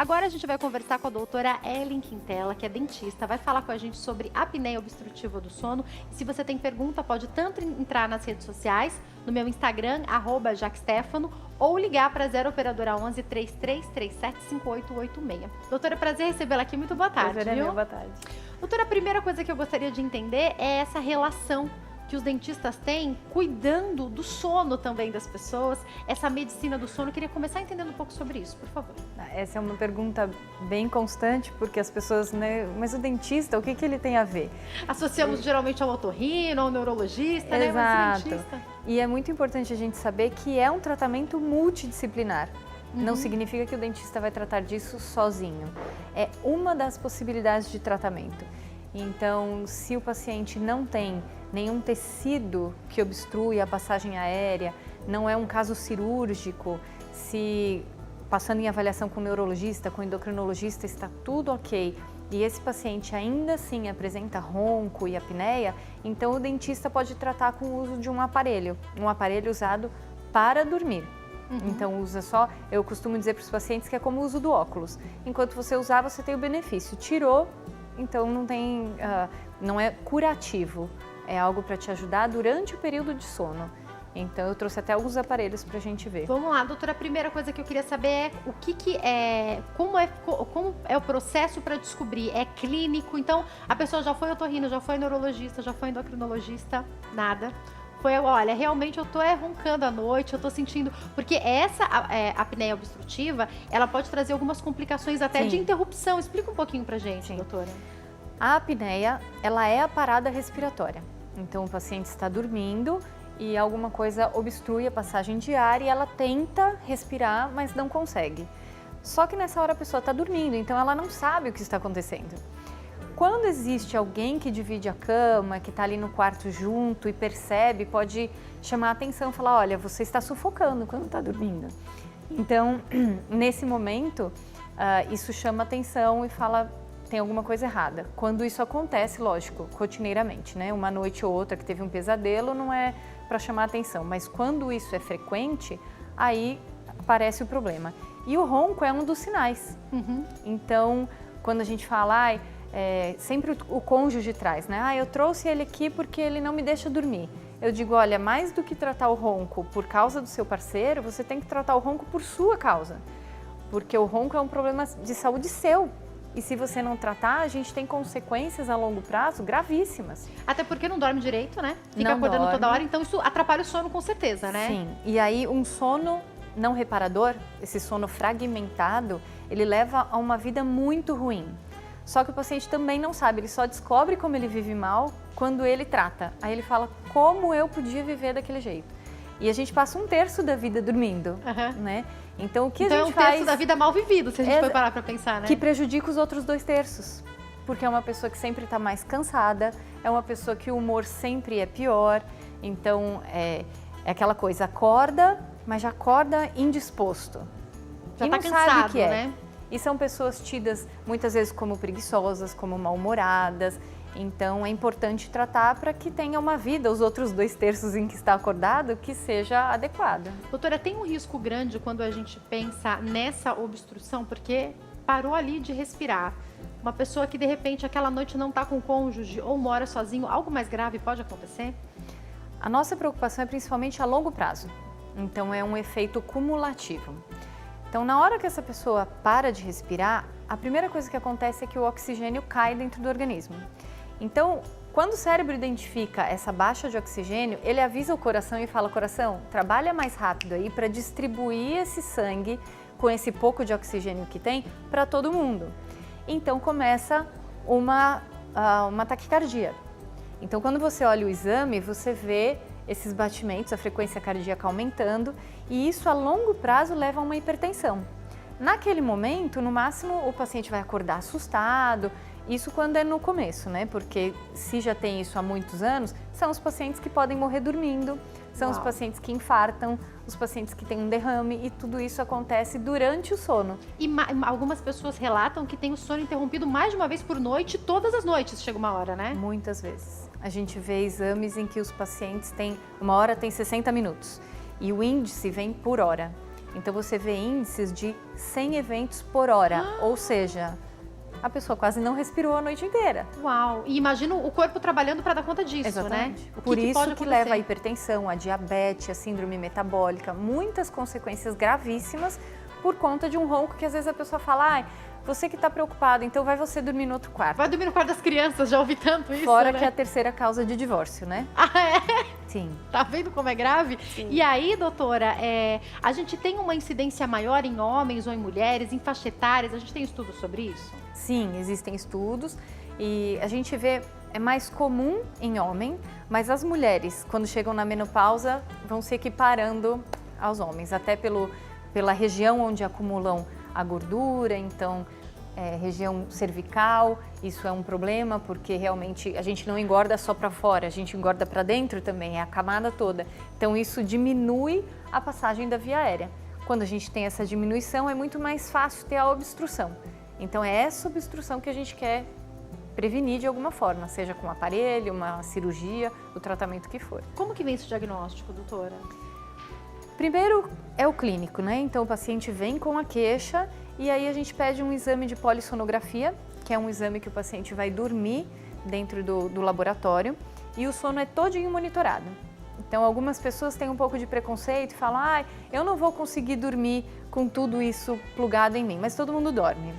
Agora a gente vai conversar com a doutora Ellen Quintela, que é dentista, vai falar com a gente sobre a apneia obstrutiva do sono. E se você tem pergunta, pode tanto entrar nas redes sociais, no meu Instagram, @jaquestefano, ou ligar para 0 operadora 11 3337 5886. Doutora, prazer recebê-la aqui, muito boa tarde, Prazer é viu? meu, boa tarde. Doutora, a primeira coisa que eu gostaria de entender é essa relação que os dentistas têm cuidando do sono também das pessoas, essa medicina do sono. Eu queria começar entendendo um pouco sobre isso, por favor. Essa é uma pergunta bem constante, porque as pessoas, né, mas o dentista, o que ele tem a ver? Associamos geralmente ao otorrino, ao neurologista, né? Mas o dentista... E é muito importante a gente saber que é um tratamento multidisciplinar. Não significa que o dentista vai tratar disso sozinho. É uma das possibilidades de tratamento. Então, se o paciente não tem nenhum tecido que obstrui a passagem aérea, não é um caso cirúrgico, se passando em avaliação com o neurologista, com o endocrinologista, está tudo ok, e esse paciente ainda assim apresenta ronco e apneia, então o dentista pode tratar com o uso de um aparelho usado para dormir. Então usa só, eu costumo dizer para os pacientes que é como o uso do óculos. Enquanto você usar, você tem o benefício. Tirou, então não tem, não é curativo. É algo para te ajudar durante o período de sono. Então eu trouxe até alguns aparelhos para a gente ver. Vamos lá, doutora. A primeira coisa que eu queria saber é o que é, como é o processo para descobrir? É clínico? Então a pessoa já foi otorrino, já foi neurologista, já foi endocrinologista, nada. Foi, olha, realmente eu tô roncando à noite, eu tô sentindo... Porque essa apneia obstrutiva, ela pode trazer algumas complicações até de interrupção. Explica um pouquinho pra gente, doutora. A apneia, ela é a parada respiratória. Então o paciente está dormindo e alguma coisa obstrui a passagem de ar e ela tenta respirar, mas não consegue. Só que nessa hora a pessoa está dormindo, então ela não sabe o que está acontecendo. Quando existe alguém que divide a cama, que está ali no quarto junto e percebe, pode chamar a atenção e falar, olha, você está sufocando quando está dormindo. Então, nesse momento, isso chama atenção e fala, tem alguma coisa errada. Quando isso acontece, lógico, rotineiramente, né? Uma noite ou outra que teve um pesadelo não é para chamar atenção, mas quando isso é frequente, aí aparece o problema. E o ronco é um dos sinais. Então, quando a gente fala, sempre o cônjuge traz, né? Eu trouxe ele aqui porque ele não me deixa dormir. Eu digo, olha, mais do que tratar o ronco por causa do seu parceiro, você tem que tratar o ronco por sua causa. Porque o ronco é um problema de saúde seu. E se você não tratar, a gente tem consequências a longo prazo gravíssimas. Até porque não dorme direito, né? Fica não acordando dorme. toda hora, então isso atrapalha o sono com certeza, né? Sim, e aí um sono não reparador, esse sono fragmentado, ele leva a uma vida muito ruim. Só que o paciente também não sabe, ele só descobre como ele vive mal quando ele trata. Aí ele fala, como eu podia viver daquele jeito? E a gente passa 1/3 da vida dormindo, né? Então o que a gente faz... é 1/3 da vida mal vivido, se a gente for parar para pensar, né? Que prejudica os outros 2/3. Porque é uma pessoa que sempre está mais cansada, é uma pessoa que o humor sempre é pior. Então é aquela coisa, acorda, mas já acorda indisposto. Já e tá não cansado, sabe o que é. né? E são pessoas tidas muitas vezes como preguiçosas, como mal-humoradas. Então é importante tratar para que tenha uma vida, os outros 2/3 em que está acordado, que seja adequada. Doutora, tem um risco grande quando a gente pensa nessa obstrução, porque parou ali de respirar. Uma pessoa que de repente aquela noite não está com o cônjuge ou mora sozinho, algo mais grave pode acontecer? A nossa preocupação é principalmente a longo prazo. Então é um efeito cumulativo. Então, na hora que essa pessoa para de respirar, a primeira coisa que acontece é que o oxigênio cai dentro do organismo. Então, quando o cérebro identifica essa baixa de oxigênio, ele avisa o coração e fala, coração, trabalha mais rápido aí para distribuir esse sangue com esse pouco de oxigênio que tem para todo mundo. Então, começa uma taquicardia. Então, quando você olha o exame, você vê esses batimentos, a frequência cardíaca aumentando, e isso a longo prazo leva a uma hipertensão. Naquele momento, no máximo, o paciente vai acordar assustado, isso quando é no começo, né? Porque se já tem isso há muitos anos, são os pacientes que podem morrer dormindo, são os pacientes que infartam, os pacientes que têm um derrame, e tudo isso acontece durante o sono. E algumas pessoas relatam que tem o sono interrompido mais de uma vez por noite, todas as noites chega uma hora, né? Muitas vezes. A gente vê exames em que os pacientes têm, uma hora tem 60 minutos, e o índice vem por hora. Então você vê índices de 100 eventos por hora, ou seja, a pessoa quase não respirou a noite inteira. Uau! E imagina o corpo trabalhando para dar conta disso, Exatamente. né? Por isso pode que acontecer? leva a hipertensão, a diabetes, a síndrome metabólica, muitas consequências gravíssimas por conta de um ronco que às vezes a pessoa fala, ai, você que está preocupado, então vai você dormir no outro quarto. Vai dormir no quarto das crianças, já ouvi tanto isso, Fora né? que é a terceira causa de divórcio, né? Ah, é? Sim. Tá vendo como é grave? Sim. E aí, doutora, a gente tem uma incidência maior em homens ou em mulheres, em faixa etárias? A gente tem estudos sobre isso? Sim, existem estudos e a gente vê, é mais comum em homem, mas as mulheres, quando chegam na menopausa, vão se equiparando aos homens, até pela região onde acumulam a gordura, então região cervical, isso é um problema porque realmente a gente não engorda só para fora, a gente engorda para dentro também, é a camada toda. Então isso diminui a passagem da via aérea. Quando a gente tem essa diminuição é muito mais fácil ter a obstrução. Então é essa obstrução que a gente quer prevenir de alguma forma, seja com um aparelho, uma cirurgia, o tratamento que for. Como que vem esse diagnóstico, doutora? Primeiro é o clínico, né? Então o paciente vem com a queixa e aí a gente pede um exame de polissonografia, que é um exame que o paciente vai dormir dentro do laboratório e o sono é todinho monitorado. Então algumas pessoas têm um pouco de preconceito e falam, ah, eu não vou conseguir dormir com tudo isso plugado em mim, mas todo mundo dorme.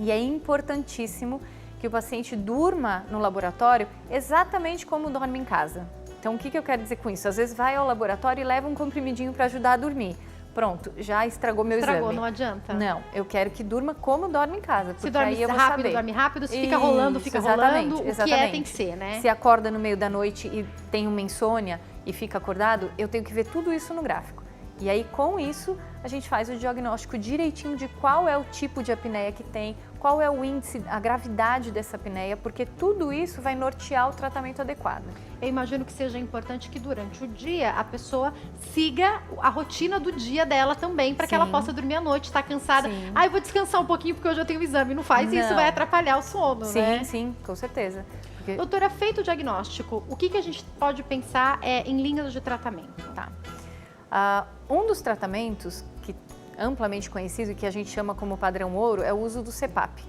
E é importantíssimo que o paciente durma no laboratório exatamente como dorme em casa. Então, o que eu quero dizer com isso? Às vezes vai ao laboratório e leva um comprimidinho para ajudar a dormir. Pronto, já estragou meu exame. Estragou, não adianta? Não, eu quero que durma como dorme em casa, porque se dorme aí eu vou rápido, saber. dorme rápido, se Isso, fica rolando, fica exatamente, rolando, exatamente. O que é tem que ser, né? Se acorda no meio da noite e tem uma insônia e fica acordado, eu tenho que ver tudo isso no gráfico. E aí, com isso, a gente faz o diagnóstico direitinho de qual é o tipo de apneia que tem, qual é o índice, a gravidade dessa apneia, porque tudo isso vai nortear o tratamento adequado. Eu imagino que seja importante que durante o dia a pessoa siga a rotina do dia dela também, para que ela possa dormir à noite, tá cansada. Sim. Ah, eu vou descansar um pouquinho porque hoje eu tenho um exame. Não faz, e isso vai atrapalhar o sono, né? Sim, sim, com certeza. Porque... Doutora, feito o diagnóstico, o que a gente pode pensar em linhas de tratamento? Tá. Um dos tratamentos que amplamente conhecido e que a gente chama como padrão ouro é o uso do CPAP.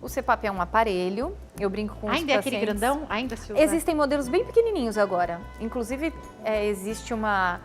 O CPAP é um aparelho, eu brinco com os pacientes... Ainda é aquele grandão? Ainda se usa? Existem modelos bem pequenininhos agora. Inclusive, existe uma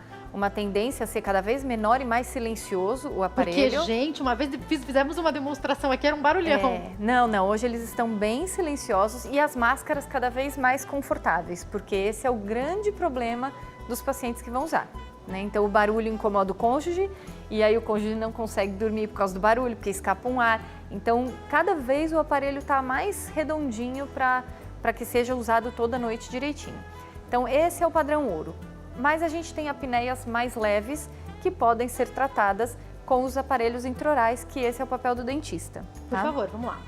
tendência a ser cada vez menor e mais silencioso o aparelho. Porque, gente, uma vez fizemos uma demonstração aqui, era um barulhão. Não, hoje eles estão bem silenciosos e as máscaras cada vez mais confortáveis, porque esse é o grande problema dos pacientes que vão usar. Né? Então o barulho incomoda o cônjuge e aí o cônjuge não consegue dormir por causa do barulho, porque escapa um ar. Então cada vez o aparelho está mais redondinho para que seja usado toda noite direitinho. Então esse é o padrão ouro. Mas a gente tem apneias mais leves que podem ser tratadas com os aparelhos intraorais, que esse é o papel do dentista. Por favor, vamos lá.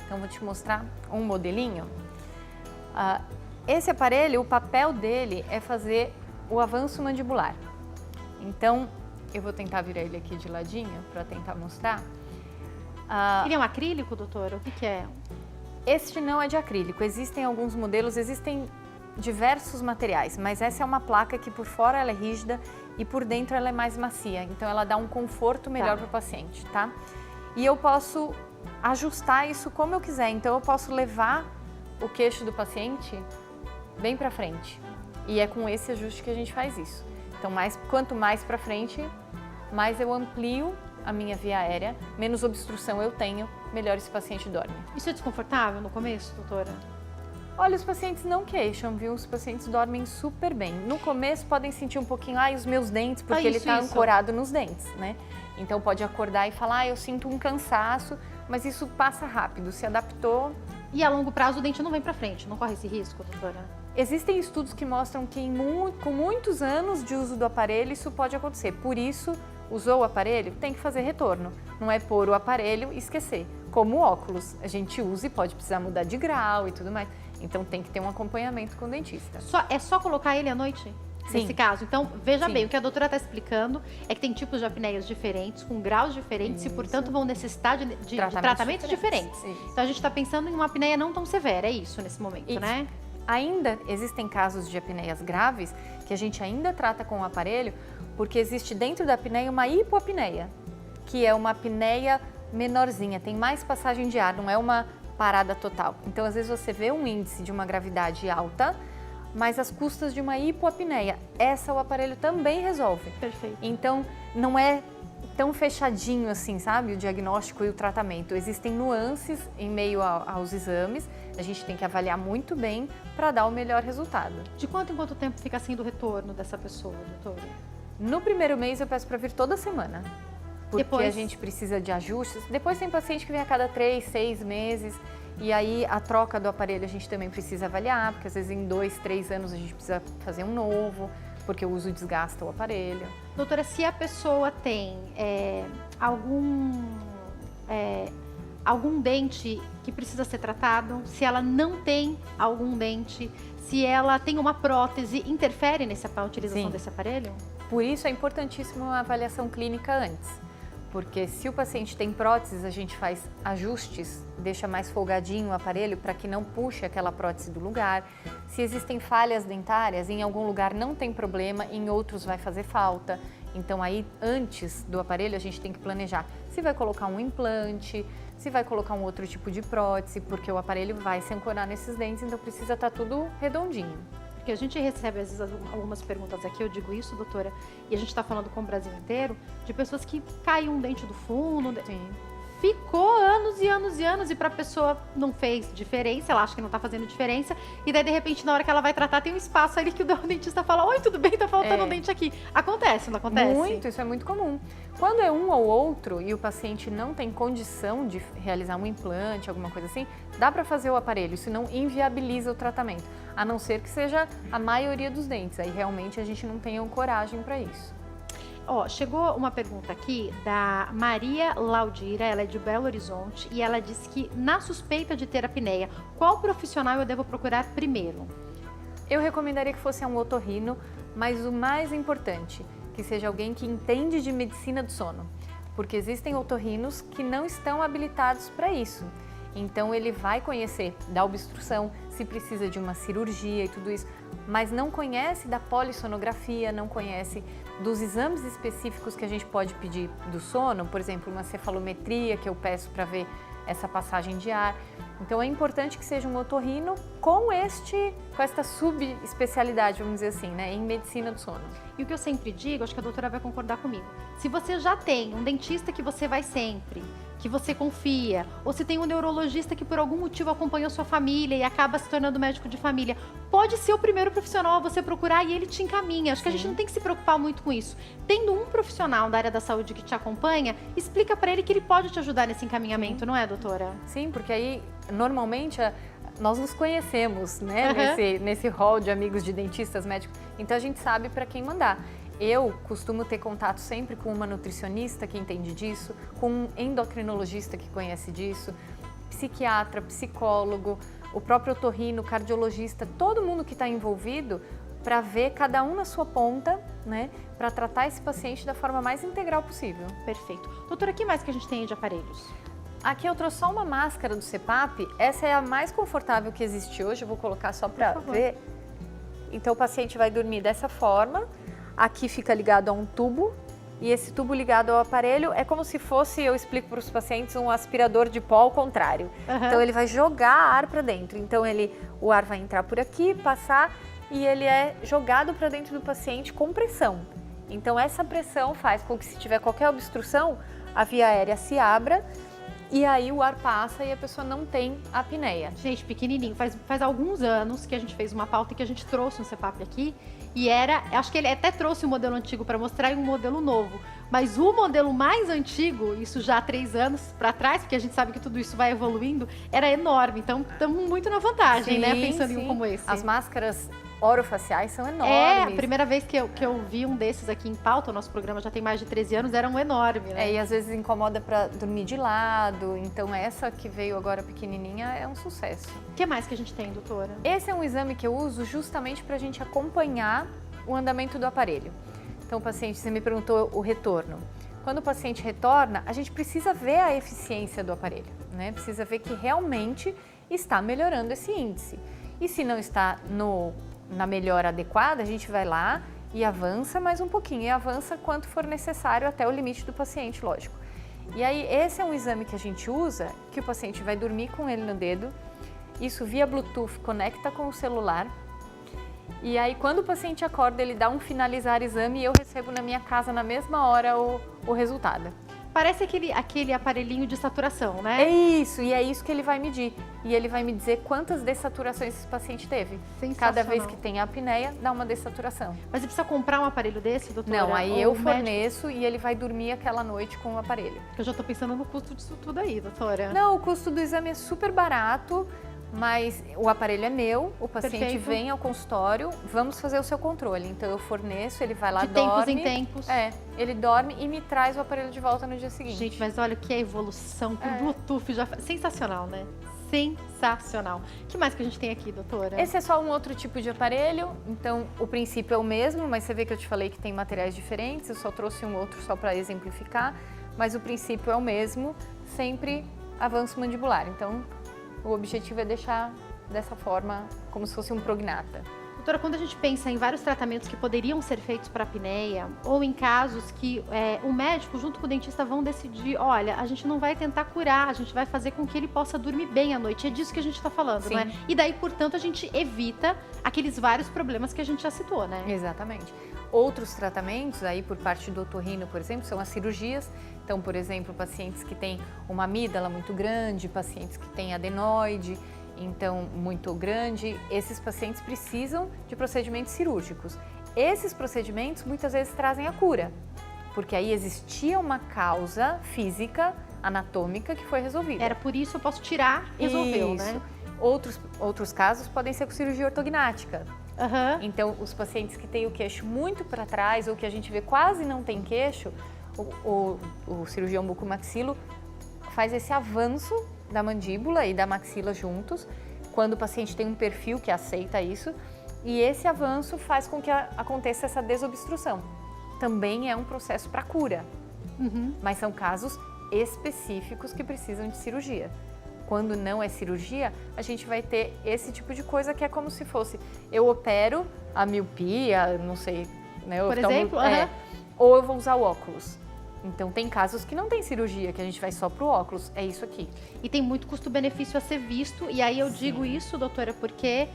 Então vou te mostrar um modelinho. Esse aparelho, o papel dele é fazer o avanço mandibular. Então, eu vou tentar virar ele aqui de ladinho para tentar mostrar. Ele é um acrílico, doutora? O que é? Este não é de acrílico. Existem alguns modelos, existem diversos materiais, mas essa é uma placa que por fora ela é rígida e por dentro ela é mais macia. Então, ela dá um conforto melhor para o paciente, tá? E eu posso ajustar isso como eu quiser. Então, eu posso levar o queixo do paciente bem para frente. E é com esse ajuste que a gente faz isso. Então, quanto mais para frente, mais eu amplio a minha via aérea, menos obstrução eu tenho, melhor esse paciente dorme. Isso é desconfortável no começo, doutora? Olha, os pacientes não queixam, viu? Os pacientes dormem super bem. No começo podem sentir um pouquinho, os meus dentes, porque ele está ancorado nos dentes, né? Então pode acordar e falar, eu sinto um cansaço, mas isso passa rápido, se adaptou. E a longo prazo o dente não vem para frente, não corre esse risco, doutora? Existem estudos que mostram que com muitos anos de uso do aparelho isso pode acontecer. Por isso, usou o aparelho, tem que fazer retorno. Não é pôr o aparelho e esquecer. Como o óculos, a gente usa e pode precisar mudar de grau e tudo mais. Então tem que ter um acompanhamento com o dentista. É só colocar ele à noite? Sim. Nesse caso. Então, veja Sim. bem, o que a doutora está explicando é que tem tipos de apneias diferentes, com graus diferentes e, portanto, vão necessitar de tratamentos diferentes. Então, a gente está pensando em uma apneia não tão severa, é isso nesse momento, né? Ainda existem casos de apneias graves que a gente ainda trata com o aparelho porque existe dentro da apneia uma hipoapneia, que é uma apneia menorzinha, tem mais passagem de ar, não é uma parada total. Então, às vezes você vê um índice de uma gravidade alta, mas às custas de uma hipoapneia. Essa o aparelho também resolve. Perfeito. Então, não é tão fechadinho assim, sabe? O diagnóstico e o tratamento. Existem nuances em meio aos exames. A gente tem que avaliar muito bem para dar o melhor resultado. De quanto em quanto tempo fica sendo o retorno dessa pessoa, doutora? No primeiro mês eu peço para vir toda semana. Porque Depois... a gente precisa de ajustes. Depois tem paciente que vem a cada 3, 6 meses. E aí a troca do aparelho a gente também precisa avaliar, porque às vezes em 2, 3 anos a gente precisa fazer um novo, porque o uso desgasta o aparelho. Doutora, se a pessoa tem algum dente que precisa ser tratado, se ela não tem algum dente, se ela tem uma prótese, interfere na utilização desse aparelho? Por isso é importantíssimo a avaliação clínica antes. Porque se o paciente tem próteses, a gente faz ajustes, deixa mais folgadinho o aparelho para que não puxe aquela prótese do lugar. Se existem falhas dentárias, em algum lugar não tem problema, em outros vai fazer falta. Então aí, antes do aparelho, a gente tem que planejar se vai colocar um implante, se vai colocar um outro tipo de prótese, porque o aparelho vai se ancorar nesses dentes, então precisa estar tudo redondinho. Porque a gente recebe, às vezes, algumas perguntas aqui, eu digo isso, doutora, e a gente está falando com o Brasil inteiro, de pessoas que caiu um dente do fundo, Sim. ficou anos e anos e anos, e para a pessoa não fez diferença, ela acha que não está fazendo diferença, e daí, de repente, na hora que ela vai tratar, tem um espaço ali que o dentista fala, oi, tudo bem, tá faltando um dente aqui. Acontece, não acontece? Muito, isso é muito comum. Quando é um ou outro e o paciente não tem condição de realizar um implante, alguma coisa assim, dá para fazer o aparelho, isso não inviabiliza o tratamento, a não ser que seja a maioria dos dentes, aí realmente a gente não tem coragem para isso. Ó, chegou uma pergunta aqui da Maria Laudira, ela é de Belo Horizonte, e ela disse que na suspeita de ter apneia, qual profissional eu devo procurar primeiro? Eu recomendaria que fosse um otorrino, mas o mais importante, que seja alguém que entende de medicina do sono, porque existem otorrinos que não estão habilitados para isso. Então ele vai conhecer da obstrução, se precisa de uma cirurgia e tudo isso, mas não conhece da polissonografia, não conhece dos exames específicos que a gente pode pedir do sono, por exemplo, uma cefalometria que eu peço para ver essa passagem de ar. Então é importante que seja um otorrino com esta subespecialidade, vamos dizer assim, né, em medicina do sono. E o que eu sempre digo, acho que a doutora vai concordar comigo, se você já tem um dentista que você vai sempre, que você confia, ou se tem um neurologista que por algum motivo acompanhou sua família e acaba se tornando médico de família, pode ser o primeiro profissional a você procurar e ele te encaminha. Acho que a gente não tem que se preocupar muito com isso. Tendo um profissional da área da saúde que te acompanha, explica para ele que ele pode te ajudar nesse encaminhamento, não é, doutora? Sim, porque aí, normalmente, nós nos conhecemos, né, nesse hall de amigos de dentistas, médicos, então a gente sabe para quem mandar. Eu costumo ter contato sempre com uma nutricionista que entende disso, com um endocrinologista que conhece disso, psiquiatra, psicólogo, o próprio otorrino, cardiologista, todo mundo que está envolvido para ver cada um na sua ponta, né, para tratar esse paciente da forma mais integral possível. Perfeito. Doutora, o que mais que a gente tem aí de aparelhos? Aqui eu trouxe só uma máscara do CPAP, essa é a mais confortável que existe hoje, eu vou colocar só para ver. Então o paciente vai dormir dessa forma, aqui fica ligado a um tubo, e esse tubo ligado ao aparelho é como se fosse, eu explico para os pacientes, um aspirador de pó ao contrário. Então ele vai jogar ar para dentro, então o ar vai entrar por aqui, passar, e ele é jogado para dentro do paciente com pressão. Então essa pressão faz com que, se tiver qualquer obstrução, a via aérea se abra, e aí o ar passa e a pessoa não tem apneia. Gente, pequenininho, faz alguns anos que a gente fez uma pauta e que a gente trouxe um CPAP aqui, e acho que ele até trouxe um modelo antigo para mostrar e um modelo novo, mas o modelo mais antigo, isso já há 3 anos para trás, porque a gente sabe que tudo isso vai evoluindo, era enorme, então estamos muito na vantagem, né, pensando em um como esse. As máscaras orofaciais são enormes. É, a primeira vez que eu vi um desses aqui em pauta, o nosso programa já tem mais de 13 anos, era um enorme, né? E às vezes incomoda para dormir de lado, então essa que veio agora pequenininha é um sucesso. O que mais que a gente tem, doutora? Esse é um exame que eu uso justamente para a gente acompanhar o andamento do aparelho. Então, o paciente, você me perguntou o retorno. Quando o paciente retorna, a gente precisa ver a eficiência do aparelho, né? Precisa ver que realmente está melhorando esse índice. E se não está na melhora adequada, a gente vai lá e avança mais um pouquinho, e avança quanto for necessário até o limite do paciente, lógico. E aí esse é um exame que a gente usa, que o paciente vai dormir com ele no dedo, isso via Bluetooth conecta com o celular, e aí quando o paciente acorda ele dá um finalizar exame e eu recebo na minha casa na mesma hora o resultado. Parece aquele aparelhinho de saturação, né? É isso, e é isso que ele vai medir. E ele vai me dizer quantas dessaturações esse paciente teve. Cada vez que tem a apneia, dá uma dessaturação. Mas você precisa comprar um aparelho desse, doutora? Não, aí eu forneço e ele vai dormir aquela noite com o aparelho. Eu já tô pensando no custo disso tudo aí, doutora. Não, o custo do exame é super barato, mas o aparelho é meu, o paciente vem ao consultório, vamos fazer o seu controle. Então eu forneço, ele vai lá, dorme. De tempos em tempos. Ele dorme e me traz o aparelho de volta no dia seguinte. Gente, mas olha o que é evolução, que o Bluetooth já faz. Sensacional, né? Sensacional. O que mais que a gente tem aqui, doutora? Esse é só um outro tipo de aparelho, então o princípio é o mesmo, mas você vê que eu te falei que tem materiais diferentes, eu só trouxe um outro só para exemplificar, mas o princípio é o mesmo, sempre avanço mandibular. Então, o objetivo é deixar dessa forma, como se fosse um prognata. Doutora, quando a gente pensa em vários tratamentos que poderiam ser feitos para apneia, ou em casos que o médico junto com o dentista vão decidir, olha, a gente não vai tentar curar, a gente vai fazer com que ele possa dormir bem à noite. É disso que a gente está falando, Sim. não é? E daí, portanto, a gente evita aqueles vários problemas que a gente já citou, né? Exatamente. Outros tratamentos, aí por parte do otorrino, por exemplo, são as cirurgias. Então, por exemplo, pacientes que têm uma amígdala muito grande, pacientes que têm adenoide, então muito grande, esses pacientes precisam de procedimentos cirúrgicos. Esses procedimentos muitas vezes trazem a cura, porque aí existia uma causa física, anatômica que foi resolvida. Era por isso eu posso tirar, resolveu, né? Outros casos podem ser com cirurgia ortognática. Uhum. Então, os pacientes que têm o queixo muito para trás ou que a gente vê quase não tem queixo, o cirurgião bucomaxilo faz esse avanço da mandíbula e da maxila juntos, quando o paciente tem um perfil que aceita isso, e esse avanço faz com que aconteça essa desobstrução. Também é um processo para cura, mas são casos específicos que precisam de cirurgia. Quando não é cirurgia, a gente vai ter esse tipo de coisa que é como se fosse, eu opero a miopia, não sei, né? Por exemplo? Ou eu vou usar o óculos. Então, tem casos que não tem cirurgia, que a gente vai só pro óculos, é isso aqui. E tem muito custo-benefício a ser visto, e aí eu digo isso, doutora, porque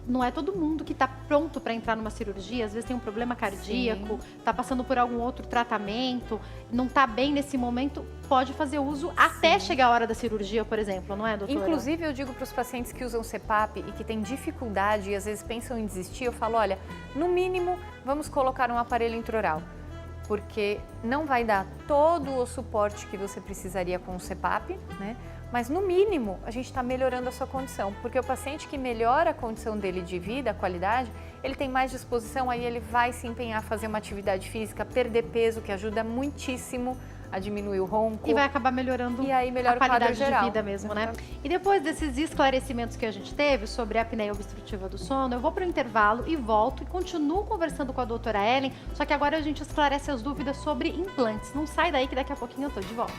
não é todo mundo que está pronto para entrar numa cirurgia, às vezes tem um problema cardíaco, está passando por algum outro tratamento, não está bem nesse momento, pode fazer uso até chegar a hora da cirurgia, por exemplo, não é, doutora? Inclusive, eu digo para os pacientes que usam CPAP e que têm dificuldade e às vezes pensam em desistir, eu falo, olha, no mínimo, vamos colocar um aparelho intraoral, porque não vai dar todo o suporte que você precisaria com o CPAP, né? Mas no mínimo a gente está melhorando a sua condição, porque o paciente que melhora a condição dele de vida, a qualidade, ele tem mais disposição, aí ele vai se empenhar a fazer uma atividade física, perder peso, que ajuda muitíssimo a diminuir o ronco. E vai acabar melhorando e aí melhora a qualidade geral de vida mesmo, né? E depois desses esclarecimentos que a gente teve sobre a apneia obstrutiva do sono, eu vou para o intervalo e volto e continuo conversando com a doutora Ellen, só que agora a gente esclarece as dúvidas sobre implantes. Não sai daí que daqui a pouquinho eu tô de volta.